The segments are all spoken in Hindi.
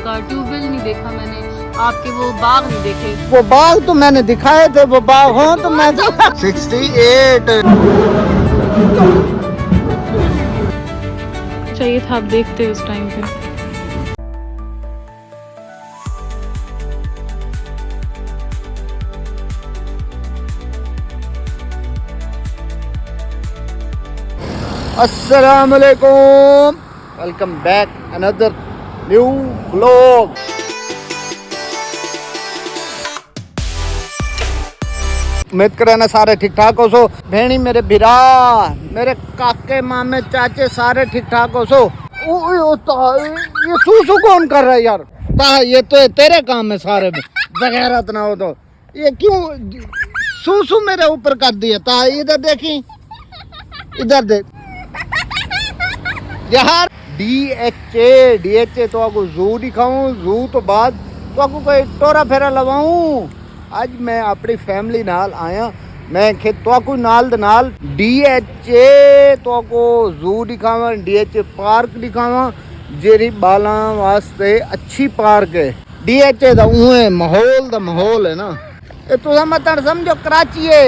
आपका ट्यूबवेल नहीं देखा मैंने, आपके वो बाग नहीं देखे। वो बाग तो मैंने दिखाए थे, वो बाग हो तो मैं 68 चाहिए था, आप देखते उस टाइम पे। अस्सलामुअलैकुम, welcome back another new vlog. उम्मीद करना सारे ठीक ठाक हो सो। भेणी मेरे बिरा, मेरे काके मामे चाचे सारे ठीक ठाक हो सो। ये सूसू कौन कर रहा है यार? ये तो तेरे काम है सारे बगैरत ना हो तो। ये क्यों सूसू मेरे ऊपर कर दिया? ता इधर देखी, इधर देख यार। DHA तो आपको जू दिखाऊं, जू तो बाद तो आपको कोई टोरा फेरा लवाऊं। आज मैं अपनी फैमिली नाल आया, मैं खेत तो आपको नाल दे नाल DHA तो आपको जू दिखावा, DHA पार्क दिखावा, जेरी बाला वास्ते अच्छी पार्क है। DHA दा उहे माहौल है ना। ये तुम मत समझो कराची है,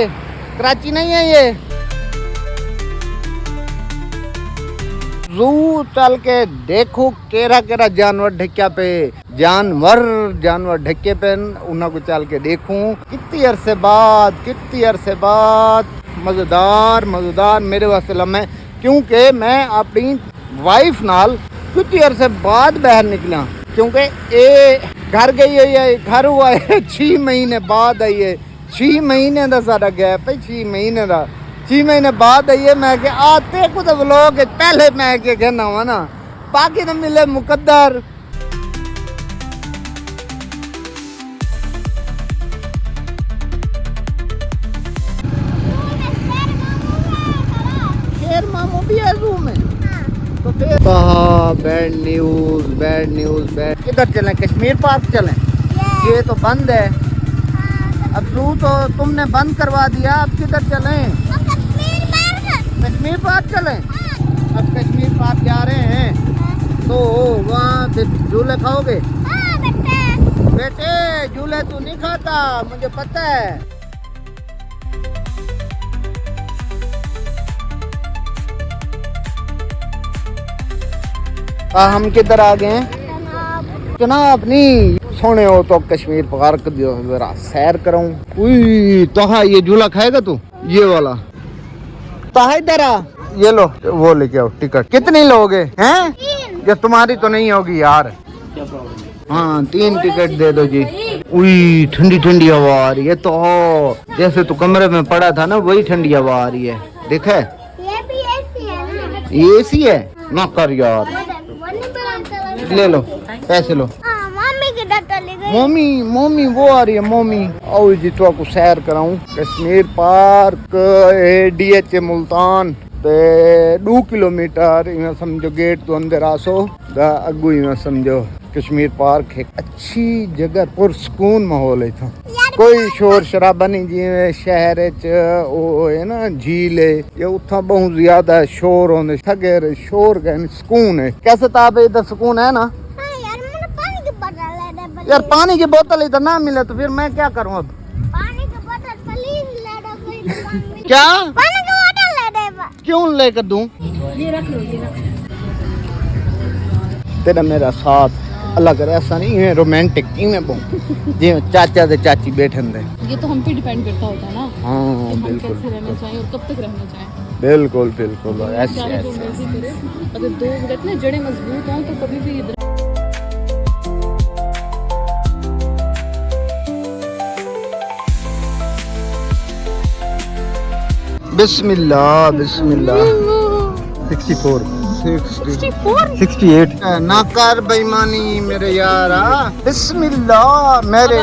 कराची नहीं है ये। जू चल के देखो केरा केरा जानवर ढक्या पे, जानवर ढक्के पे उन्हें को चल के देखूं। कितनी अरसे बाद मजेदार मेरे वास्ते लम्हे, क्योंकि मैं अपनी वाइफ नाल कितनी अरसे बाद बाहर निकला, क्योंकि ये घर गई है, घर हुआ है 6 महीने बाद आई है। 6 महीने का सारा गैप है, 6 महीने का। 6 महीने बाद आइए। मैं के आते कुछ व्लॉग पहले मैं के कहना हुआ ना, बाकी तो मिले मुकद्दर। शेर मामू भी है जू में तो फिर बैड न्यूज। किधर चलें? कश्मीर पार्क चलें? ये तो बंद है अब। जू तो तुमने बंद करवा दिया, अब किधर चलें? कश्मीर पार्क चलें? अब कश्मीर पार्क जा रहे हैं तो वहाँ पे झूले खाओगे? बेटे झूले तू नहीं खाता, मुझे पता है। हम किधर आ गए हैं? जनाब नहीं सोने हो तो कश्मीर पार्क जरा सैर कराऊं। तो हाँ, ये झूला खाएगा तू? ये वाला इधर आ, ये लो, वो लेके आओ टिकट। कितनी लोगे हैं? ये तुम्हारी तो नहीं होगी यार। हाँ 3 टिकट दे दो जी। उई ठंडी हवा आ रही है, तो जैसे तू कमरे में पड़ा था ना, वही ठंडी हवा आ रही है। देखा ये भी एसी है ना? ये एसी है ना? कर यार, ले लो पैसे लो। मोमी वो आ रही है, मोमी आओ जी तो आपको सैर कराऊं। कश्मीर पार्क DHA मुल्तान ते 2 किलोमीटर इवें समझो गेट तो अंदर आसो अगू इवें समझो कश्मीर पार्क एक अच्छी जगह, पुरसकून माहौल है। था कोई शोर शराबा नहीं, जिवें शहर है ना झील है, ये उतना बहुत ज्यादा शोर होने थगेर शोर का सुकून है। कैसे ताब इधर सुकून है ना यार? पानी की बोतल इधर ना मिले तो फिर मैं क्या करूं अब? पानी की बोतल प्लीज ले दो कोई। क्या पानी की बोतल ले दे? क्यों लेकर दूं? ये रख लो, ये रख। तेरा मेरा साथ अलग है, ऐसा नहीं है रोमांटिक इवें बहु जी चाचा से चाची बैठन दे। ये तो हम पे डिपेंड करता होता है ना। हाँ बिल्कुल, कैसे रहना चाहिए और कब तक रहना चाहिए। बिल्कुल ऐसे अगर 2 मिनट में जड़ें मजबूत हों तो कभी भी बिस्मिल्लाह 68 ना कर बेईमानी मेरे यार। बिस्मिल्लाह मेरे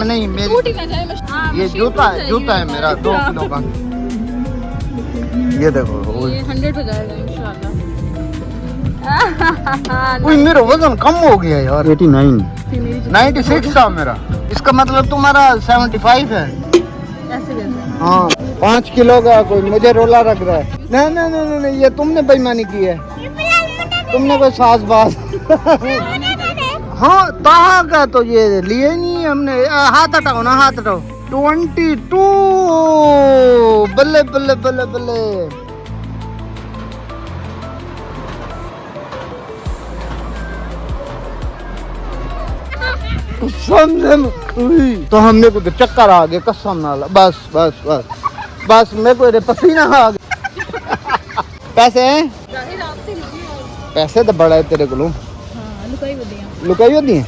नहीं मेरी ये जूता है मेरा 2 किलो का। ये देखो ये 100 हो जाएगा इंशाल्लाह। मेरा वजन कम हो गया यार। 96 था मेरा। इसका मतलब तुम्हारा 75 है। हाँ 5 किलो का कोई मुझे रोला रख रहा है। नहीं, ये तुमने बेईमानी की है। तुमने कोई सास बात हाँ ताहा का तो ये लिए नहीं हमने। हाथ हटाओ ना, हाथ हटाओ। 22 बल्ले बल्ले बल्ले बल्ले। तो हमने को तो चक्कर आ गए कसम नाल। बस बस बस बस मेरे को पसीना आ गया। पैसे हैं? पैसे तो बड़ा है तेरे को। लुकाई होती है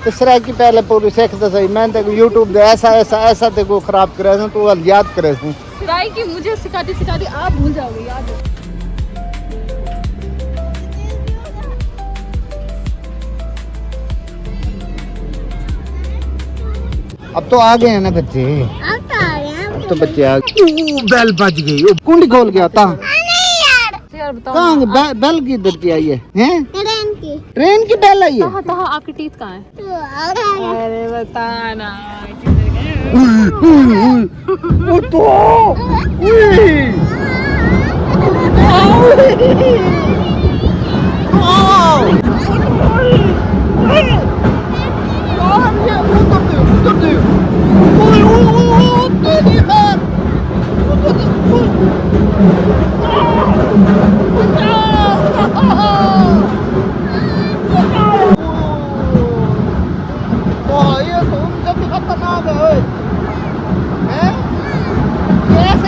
तो सराय की पहले पूरी सीख तो सही। मैं तेरे यूट्यूब दे ऐसा ऐसा ऐसा तेरे को खराब करे तू याद करे सराय की मुझे सिखाती सिखाती आप भूल जाओगे। याद है अब तो आ गए हैं ना बच्चे। अब तो बच्चे आ गए। बेल बज गई। कुंडी खोल गया था। यार बताओ कहाँ बेल किधर की आई है? ट्रेन की बेल आई है। आपके टीथ कहाँ है? अरे बताना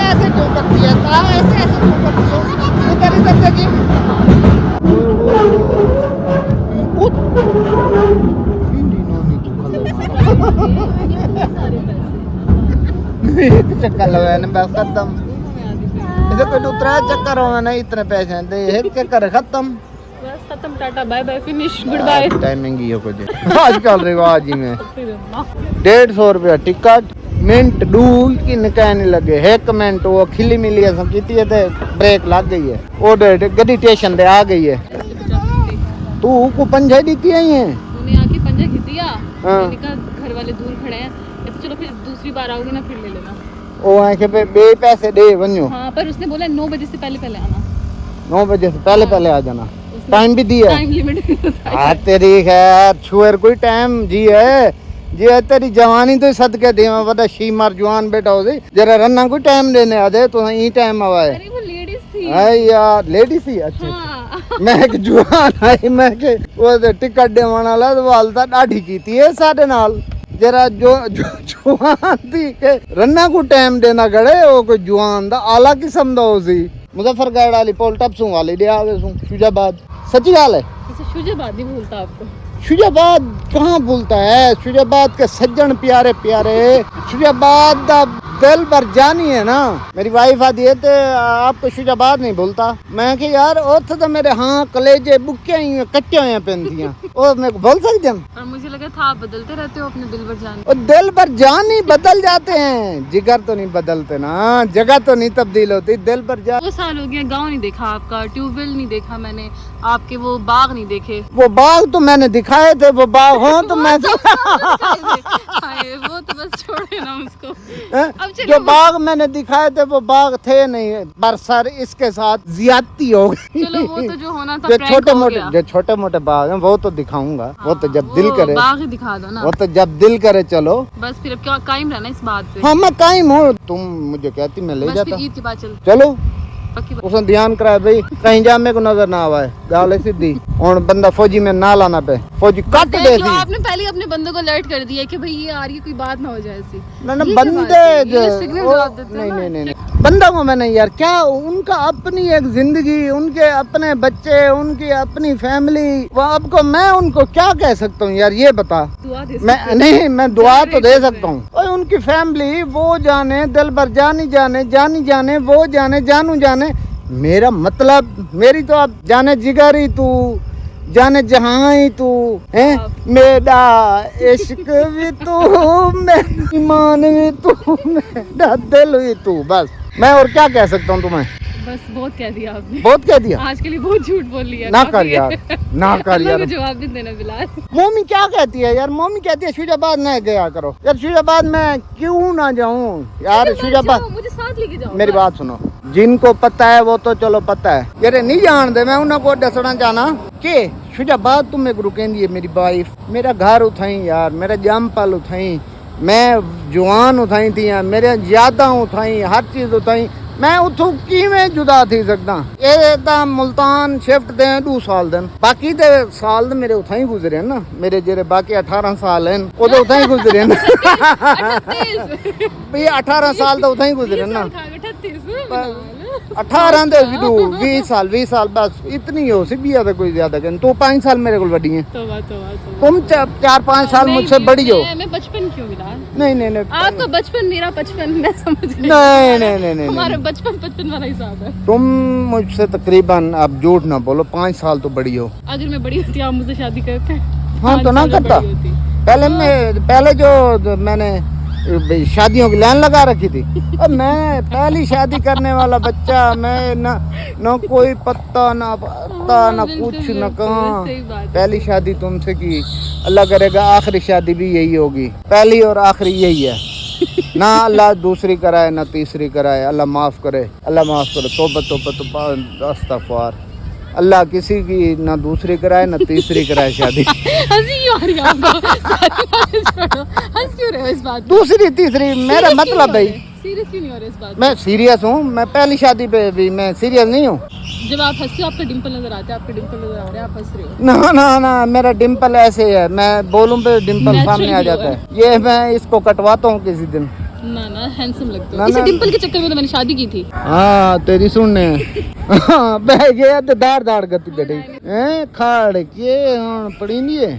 ऐसे क्यों करती है? ऐसे ऐसे क्यों करती है? इधर इधर देखिए। चक्कर लगाया ना बस खत्म। इसे कोई दूसरा चक्कर होना नहीं। इतने पैसे दे एक चक्कर खत्म। बस खत्म। Tata bye bye finish goodbye. Timing ही हो कुछ आजकल रिवाज ही में। 150 रुपया टिकट मिनट डू की निकालने लगे। 1 मिनट वो खिली मिली है की ब्रेक लग गई है। वो गड्डी स्टेशन पे आ गई है। तू को पंजा दी की आई है। तूने आके पंजा खींच दिया। मैंने कहा घर वाले दूर खड़े हैं तो चलो फिर दूसरी बार आओगे ना फिर ले लेना। ओ आके पे बे पैसे दे वन्यो। हां पर उसने बोला 9 बजे से पहले पहले आना। 9 बजे से पहले पहले आ जाना। टाइम भी दिया। टाइम लिमिट भी बताया। हां तेरी खैर छुएर कोई टाइम जी है तेरी जवानी तो सदके देवा पता शी मार जवान बेटा हो जरा रन्ना को टाइम देने आ जाए तो ई टाइम आवा है। अरे वो लेडीज थी। हां यार लेडीज थी। अच्छा हां मैं एक जवान आई मैं के वो टिकट देवान वाला तो वालता डाढ़ी कीती है साडे नाल। जरा जो जवान थी के रन्ना को टाइम देना गड़े वो कोई जवान दा आला किस्म दा हो सी। मुजफ्फरगढ़ वाली पोल टपसू वाली दे आवे सु शुजाबाद। सच्ची गाल है। इसे शुजाबाद नहीं भूलता आपको। शुजाबाद कहाँ भूलता है? शुजाबाद के सज्जन प्यारे प्यारे शुजाबाद दा दिल भर जानी है ना। मेरी वाइफ आती है तो आपको शुजाबाद नहीं भूलता। मैं कि यार उत तो मेरे हाँ कलेजे बुक्के ही कट्टे हुए पेंथियां और मैं भूल सकते हैं। और मुझे लगा था आप बदलते रहते हो अपने दिल भर जान। और दिल भर जान ही बदल जाते हैं, जिगर तो नहीं बदलते ना, जगह तो नहीं तब्दील होती, दिल भर जान। 2 साल हो गया गाँव नहीं देखा आपका, ट्यूबवेल नहीं देखा मैंने, आपके वो बाग नहीं देखे। वो बाग तो मैंने दिखाए थे, वो बाग हो तो मैं वो तो बस छोड़े ना उसको। जो बाग मैंने दिखाए थे वो बाग थे नहीं, पर सर इसके साथ ज्यादती हो गई। चलो वो तो जो होना था जो छोटे मोटे बाग हैं वो तो दिखाऊंगा। हाँ, वो तो जब दिल करे बाग ही दिखा दो ना। वो तो जब दिल करे चलो। बस फिर अब क्या कायम रहना इस बात पे। हाँ मैं कायम हूँ, तुम मुझे कहती मैं ले जाता। ईद के बाद चलो पक्की बात। उसने ध्यान कराया भाई कहीं जामे को नजर ना आवा है। गाल सीधी और बंदा फौजी में ना लाना पे फौजी काट दे। आपने पहले अपने बंदों को अलर्ट कर दिया कि भाई ये आ रही है, कोई बात ना हो जाए ऐसी। ना बंदे नहीं बंदा को मैंने यार क्या, उनका अपनी एक जिंदगी, उनके अपने बच्चे, उनकी अपनी फैमिली, वो आपको मैं उनको क्या कह सकता हूँ यार ये बता। मैं दुआ तो दे सकता हूँ। और उनकी फैमिली वो जाने, दिल भर जानी जाने वो जाने, जानू जाने। मेरा मतलब मेरी तो आप जाने जिगरी तू, जाने जहाँ ही तू है, मेरा इश्क भी तू, मेरा ईमान भी तू, मेरा दिल भी तू। बस मैं और क्या कह सकता हूँ तुम्हें। बस बहुत कह दिया आपने। बहुत कह दिया आज के लिए बहुत झूठ बोल लिया। ना कर यार, ना कर यार। जवाब भी देना बिलाल। मम्मी क्या कहती है यार? मम्मी कहती है शुजाबाद ना गया करो यार। शुजाबाद में क्यों ना जाऊं यार? शुजाबाद मुझे साथ लेके जाओ। मेरी बात सुनो, जिनको पता है वो तो चलो पता है, यार नहीं जान दे मैं उन्हें को दसना चाहना कि शुजाबाद तुम एक रुकेंदी है मेरी वाइफ, मेरा घर उठाई यार, मेरा जमपल उठाई, मैं जवान उठाई थी यार, मेरे यादा उठाई, हर चीज उठाई, मैं उठू किवें जुदा थी सकदा। ये तां मुल्तान शिफ्ट दे 2 साल दिन, बाकी ते साल ते मेरे उठाई गुजरे ना, मेरे जेरे बाकी 18 साल हैं वो तो उठाई गुजरे ना। भई 18 साल तो उठाई गुजरे ना, 18 दे 20 साल बस इतनी हो सी बिया तो कोई ज्यादा कर। तू 5 साल मेरे को बड़ी है, तुम 4-5 साल मुझसे बड़ी हो। मैं बचपन क्यों मिला? नहीं आपका बचपन मेरा बचपन, मैं समझ गई। नहीं हमारा बचपन वाला हिसाब है। तुम मुझसे तकरीबन, अब झूठ ना बोलो, 5 साल तो बड़ी हो। अगर मैं बड़ी होती आप मुझसे शादी करते? हाँ तो ना करता। पहले जो मैंने शादियों की लाइन लगा रखी थी, और मैं पहली शादी करने वाला बच्चा, मैं ना कोई पत्ता ना पत्ता ना कुछ ना कहाँ। पहली शादी तुमसे की, अल्लाह करेगा आखिरी शादी भी यही होगी, पहली और आखिरी यही है ना। अल्लाह दूसरी कराए ना तीसरी कराए, अल्लाह माफ करे, अल्लाह माफ करे। तौबा अस्तगफार। अल्लाह किसी की ना दूसरी कराए ना तीसरी कराए शादी। हंसी क्यों आ रही है आपको? हंस क्यों रहे हो इस बात? दूसरी तीसरी मेरा मतलब है। सीरियस क्यों नहीं हो रहे इस बात? मैं सीरियस हूँ, मैं पहली शादी पे भी मैं सीरियस नहीं हूँ। जब आप हंसते हो आपका डिंपल नजर आता है, आपके डिंपल नजर आ रहे हैं, आप हंस रहे हो। ना मेरा डिंपल ऐसे है, मैं बोलूं पे डिंपल सामने आ जाता है। ये मैं इसको कटवाता हूँ किसी दिन। ना हैंडसम लगते हो। इसी डिंपल के चक्कर में तो मैंने शादी की थी। हाँ तेरी सुनने बह गया तो दाड़ गति गटी हैं खाड़ के हाँ पड़ी नहीं है।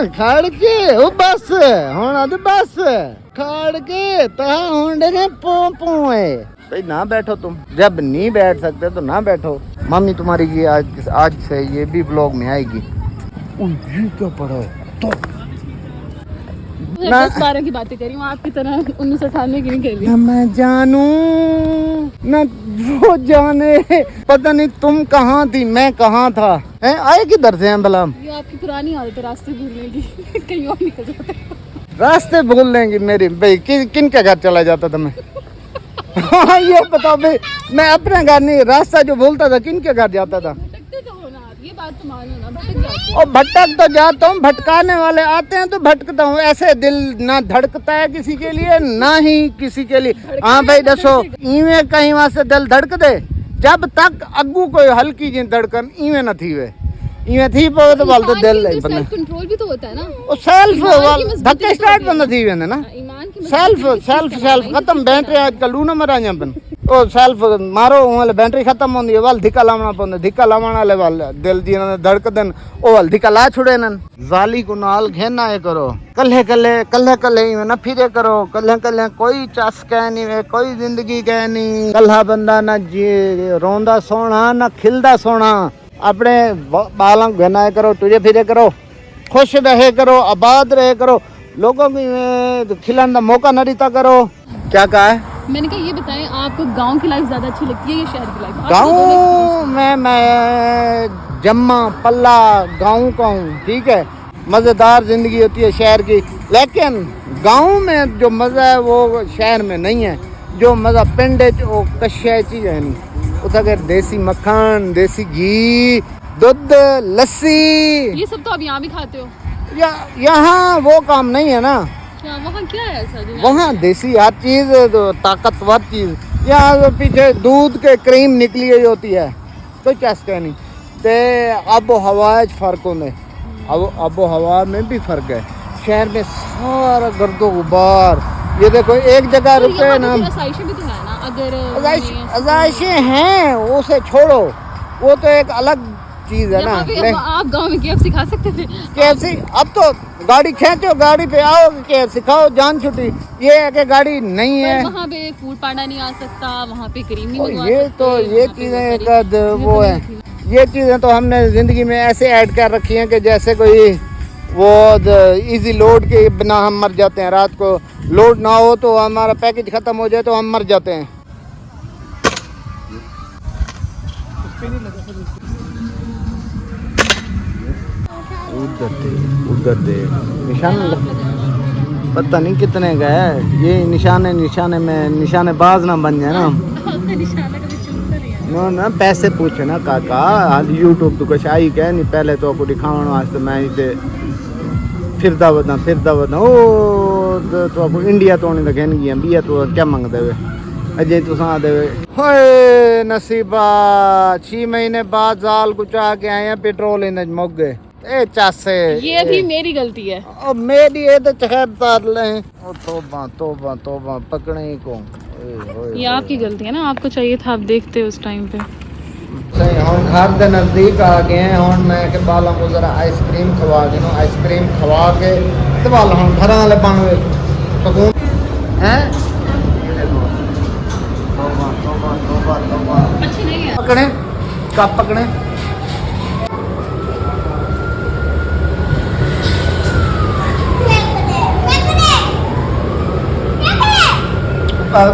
खाड़ के वो बस हुण अद बस खाड़ के ता हुंडे ने पो है। भाई ना बैठो तुम, जब नहीं बैठ सकते तो ना बैठो। मम्मी तुम्हारी की आज से ये भी ब्लॉग में आएगी। ये क्या पड़ा है तो 10-12 की बातें कर रही हूँ, आपकी तरह 1998 की नहीं कर रही। ना मैं जानू ना वो जाने, पता नहीं तुम कहाँ थी मैं कहाँ था। हैं आए किधर से हैं भला? ये आपकी पुरानी आदत है रास्ते भूलने की। कहीं और निकल जाते हो। रास्ते भूल लेंगी मेरी भाई, किन के घर चला जाता था मैं? हाँ ये बताओ भाई, मैं अपने घर नहीं, रास्ता जो भूलता था किन के घर जाता था? भटकते तो हो ना आप, ये बात तो मानो ना, भटक जाते हो। और भटक तो जाता हूँ, भटकाने वाले आते हैं तो भटकता हूँ। ऐसे दिल ना धड़कता है किसी के लिए ना ही किसी के लिए। हाँ भाई दसो इवें कहीं वहां से दिल धड़क दे, जब तक अग्गू कोई हल्की जी धड़कन इवें न थी वे इवें थी पो तो वाल तो दिल नहीं बने। सेल्फ कंट्रोल भी तो होता है ना। और सेल्फ धक्के स्टार्ट बंद थी वे ना। ईमान की सेल्फ खत्म, बैटरी आजकल 2 नंबर आ जापन। ओ सेल्फ मारो वाले बैटरी खत्म होंदी है, वाल धिक्का लावना पौंदा, धिक्का लावण वाले वाल दिल जी ने धड़कदन ओ वाल धिक्का ला छुड़े नन। जाली को नाल घेना है करो, कल्ले ही ना फिरे करो, कल्ले कोई चस कह नहीं वे, कोई जिंदगी कह नहीं। कल्हा बंदा ना जी रोंदा सोना ना खिलदा सोना। अपने बालों घेना है करो, तुझे फिरे करो, खुश रहे करो, आबाद रहे करो, लोगों की खिलाने का मौका न देता करो। क्या कहा है? मैंने कहा ये बताएं आपको गांव की लाइफ ज्यादा अच्छी लगती है या शहर की लाइफ? गाँव में मैं जम्मा पल्ला गाँव का हूँ, ठीक है। मज़ेदार ज़िंदगी होती है शहर की, लेकिन गाँव में जो मज़ा है वो शहर में नहीं है। जो मज़ा पिंड है वो कश्या चीज़ है नहीं। उतना देसी मक्खन, देसी घी, दूध, लस्सी, ये सब तो आप यहाँ भी खाते हो। यहाँ वो काम नहीं है ना। क्या वहाँ क्या है ऐसा जो वहाँ देसी हर चीज़ ताकतवर चीज़। यहाँ तो पीछे दूध के क्रीम निकली हुई होती है, कोई चस्का नहीं। ते आबो हवा फर्क होने, आबो हवा में भी फर्क है। शहर में सारा गर्दो गुबार, ये देखो एक जगह रुके ना। आसाइशें भी तो है ना, अगर आसाइशें हैं उसे छोड़ो, वो तो एक अलग चीज है ना। आप गांव में KFC खा सकते थे। KFC अब तो गाड़ी खींचो, गाड़ी पे आओ, KFC खाओ, जान छुट्टी। ये है कि गाड़ी नहीं है, वहाँ पे फूड पांडा नहीं आ सकता, वहाँ पे क्रीम नहीं मंगवा ये सकते, तो ये चीजें का वो है। ये चीजें तो हमने जिंदगी में ऐसे ऐड कर रखी हैं कि जैसे कोई वो इजी लोड के बिना हम मर जाते हैं। रात को लोड ना हो तो हमारा पैकेज खत्म हो जाए तो हम मर जाते हैं। उधर दे निशान पता नहीं कितने का है ये निशाने में निशानेबाज ना बन जाए ना। निशाना कभी चूकता नहीं है। ना ना पैसे पूछे ना काका हाल यूट्यूब तो कुछ आई कह नहीं पहले तो आपको दिखावन वास्ते मैं इते फिरदा बदा ओ तो आपको इंडिया तो नहीं लगे नहीं बिया तो क्या मंग देवे अजय तो सा देवे होए नसीबा 6 महीने बाद जाल कुछ आके आए हैं पेट्रोल इन मुक गए ए चासे ये भी मेरी गलती है। ओ मेरी ये तो चखर तार ले ओ तोबा पकड़े ही को ये आपकी गलती है ना, आपको चाहिए था आप देखते उस टाइम पे। सही हम घर के नजदीक आ गए हैं और मैं के बालों को जरा आइसक्रीम खवा के ना आइसक्रीम खवा के ते बाल हम घर वाले बन गए सुकून हैं तोबा अच्छी नहीं है। पकड़े कब पकड़े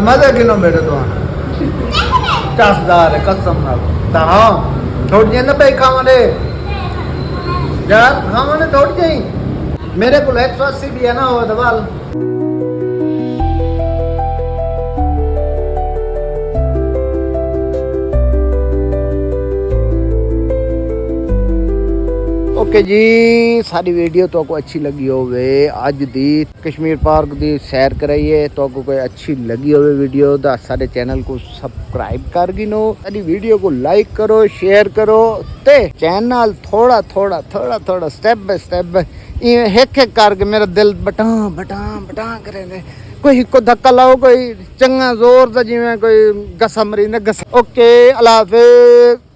मजा किनो बेटे तो चसदार है कसम ना हाँ थोड़ी जी ना भाई खावे यार खावे थोड़ी जी मेरे को 180 भी है ना वो दवाल ओके जी सारी वीडियो तो आपको अच्छी लगी होवे अज दी कश्मीर पार्क दी सैर कराइए तो आपको कोई अच्छी लगी होवे वीडियो तो सारे चैनल को सब्सक्राइब कर गिनो सारी वीडियो को लाइक करो शेयर करो ते चैनल थोड़ा स्टेप बाय स्टेप एक करके मेरा दिल बटा करे ने कोई को धक्का लाओ कोई चंगा जोर दा जिवें कोई गसा मरी ने गसा ओके अल्लाह हाफिज।